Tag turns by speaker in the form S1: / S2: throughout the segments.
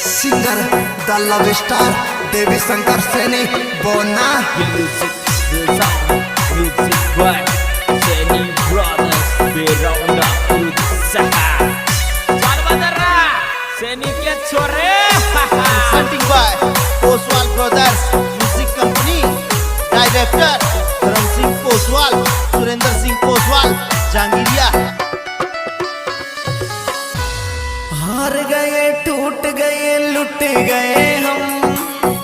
S1: Singer द love star देवी शंकर सैनी बोना
S2: Music by Seni Brothers Beronda Usaha Jalbadara Seni के छोरे
S3: Presenting by Poswal Brothers Music Company Director Dharam Singh Poswal Surinder Singh Poswal Jangiriya
S1: हार गए टूट गए लुट गए हम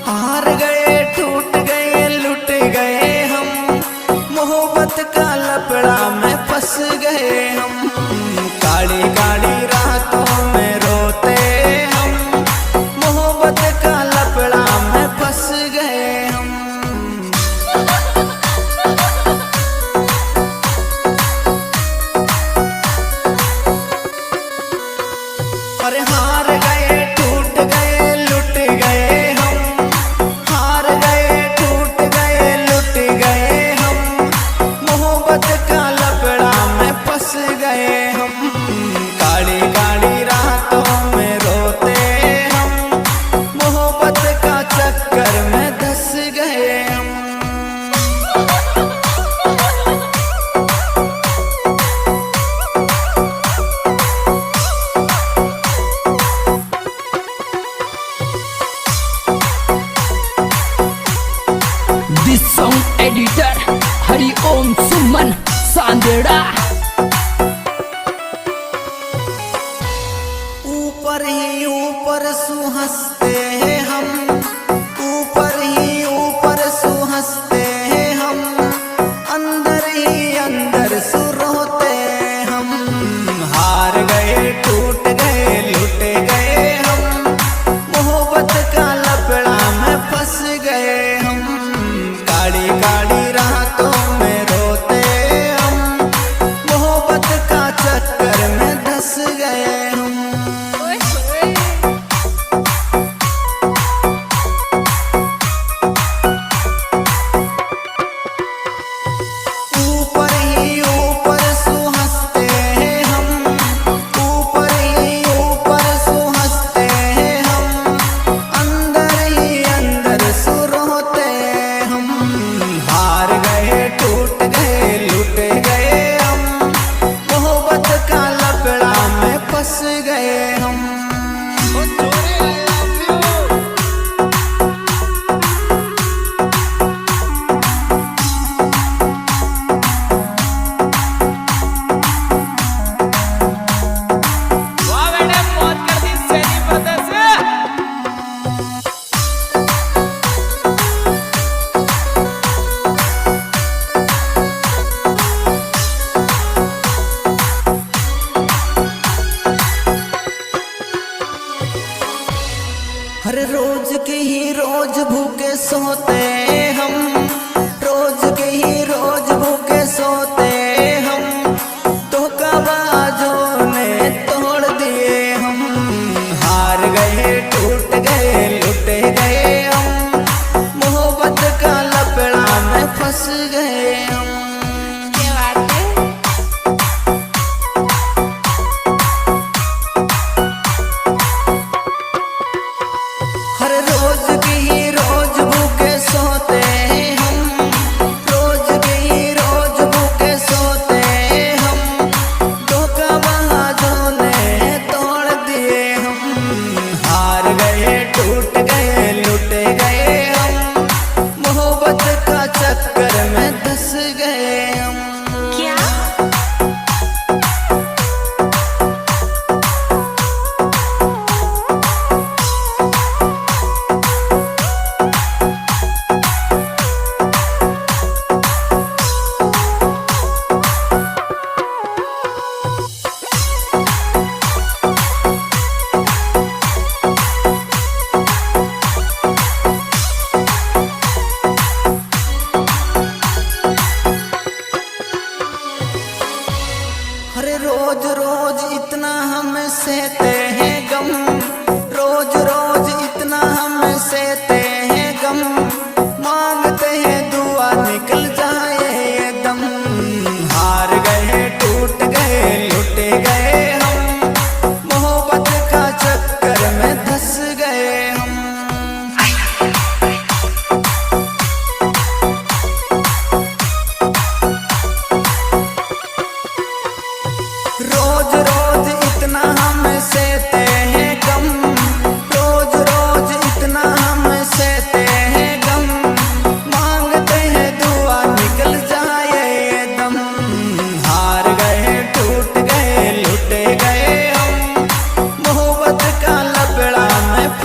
S1: हार गए टूट गए लुट गए हम मोहब्बत का लपड़ा में फंस गए हम काली काली रातों में रोते हम मोहब्बत का लपड़ा में फंस गए हम अरे हार गए टूट गए लुट गए हम हार गए टूट गए लुट गए हम मोहब्बत का लपड़ा में फंस गए हम काली काली रातों में रोते हम मोहब्बत का चक्कर में धंस गए हम
S2: This song editor Hari Om Suman Sandera
S1: ऊपर ही ऊपर सुहंसते हैं हम ऊपर ही ऊपर सुहंसते हैं हम अंदर ही अंदर सुरोते हम हार गए टूट गए लुट गए हम मोहब्बत का लपड़ा में फंस गए हम काली काली रातों में रोते हम मोहब्बत का चक्कर में धंस गए हम ऊपर ही ऊपर सुहंसते हैं हम ऊपर ही ऊपर सुहंसते हैं हम अंदर ही अंदर सुरोते हम हार गए टूट गए लुट गए हम मोहब्बत का लपड़ा में फंस गए हम
S2: वाह बेटे मौत कर दी Seni Brothers
S1: हर रोज के ही रोज भूखे सोते हम रोज के ही रोज भूखे सोते हम धोखाबाजों ने तोड़ दिए हम हार गए टूट गए लुट गए हम मोहब्बत का लपड़ा में फंस गए हम हर रोज की ही रोज भूखे सोते हैं हम रोज की ही रोज भूखे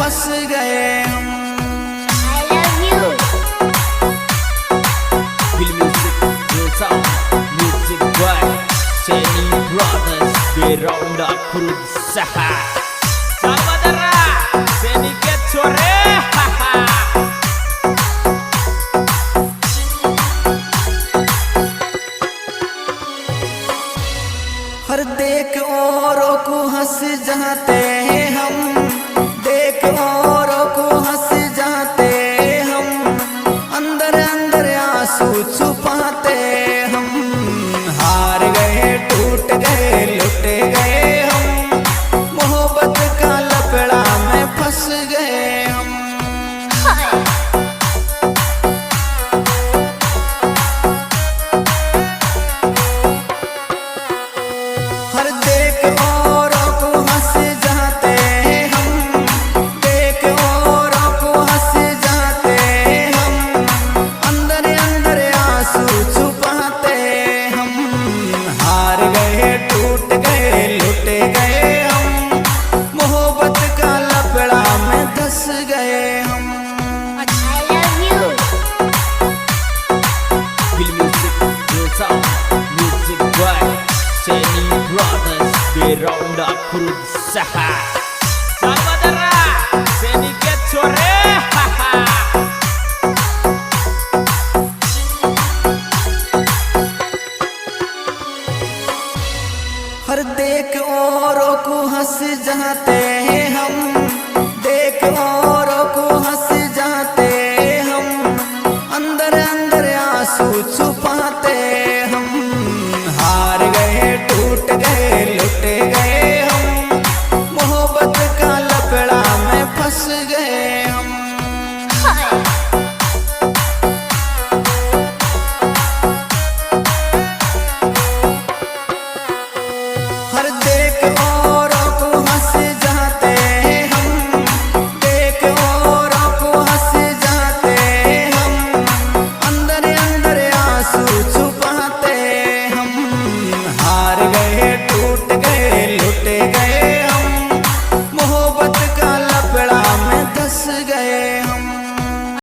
S1: फंस गए हम।
S4: I love you.
S2: Feel music, real sound, music by Seni Brothers, Beronda Cruz Saha. Saudara, Seni Get Sore.
S1: हर देख औरों को हंस जाते हैं हम, देख औरों को हंस जाते हम, अंदर अंदर आंसू छुपाते हम। हार गए टूट गए लुट गए हम, मोहब्बत का लपड़ा में फंस गए हम। हर देख औरों को हंस जाते हम, देख औरों को हंस जाते हम, अंदर अंदर आंसू छुपाते हम। हार गए टूट गए लुट गए हम, मोहब्बत का लपड़ा में धंस गए हम।
S4: I love you.
S2: Feel music, real sound, music by Seni Brothers, Beronda Cruz Saha. Saudara, Seni Get Sore.
S1: हर देख औरों को हंस जाते हैं हम, देख और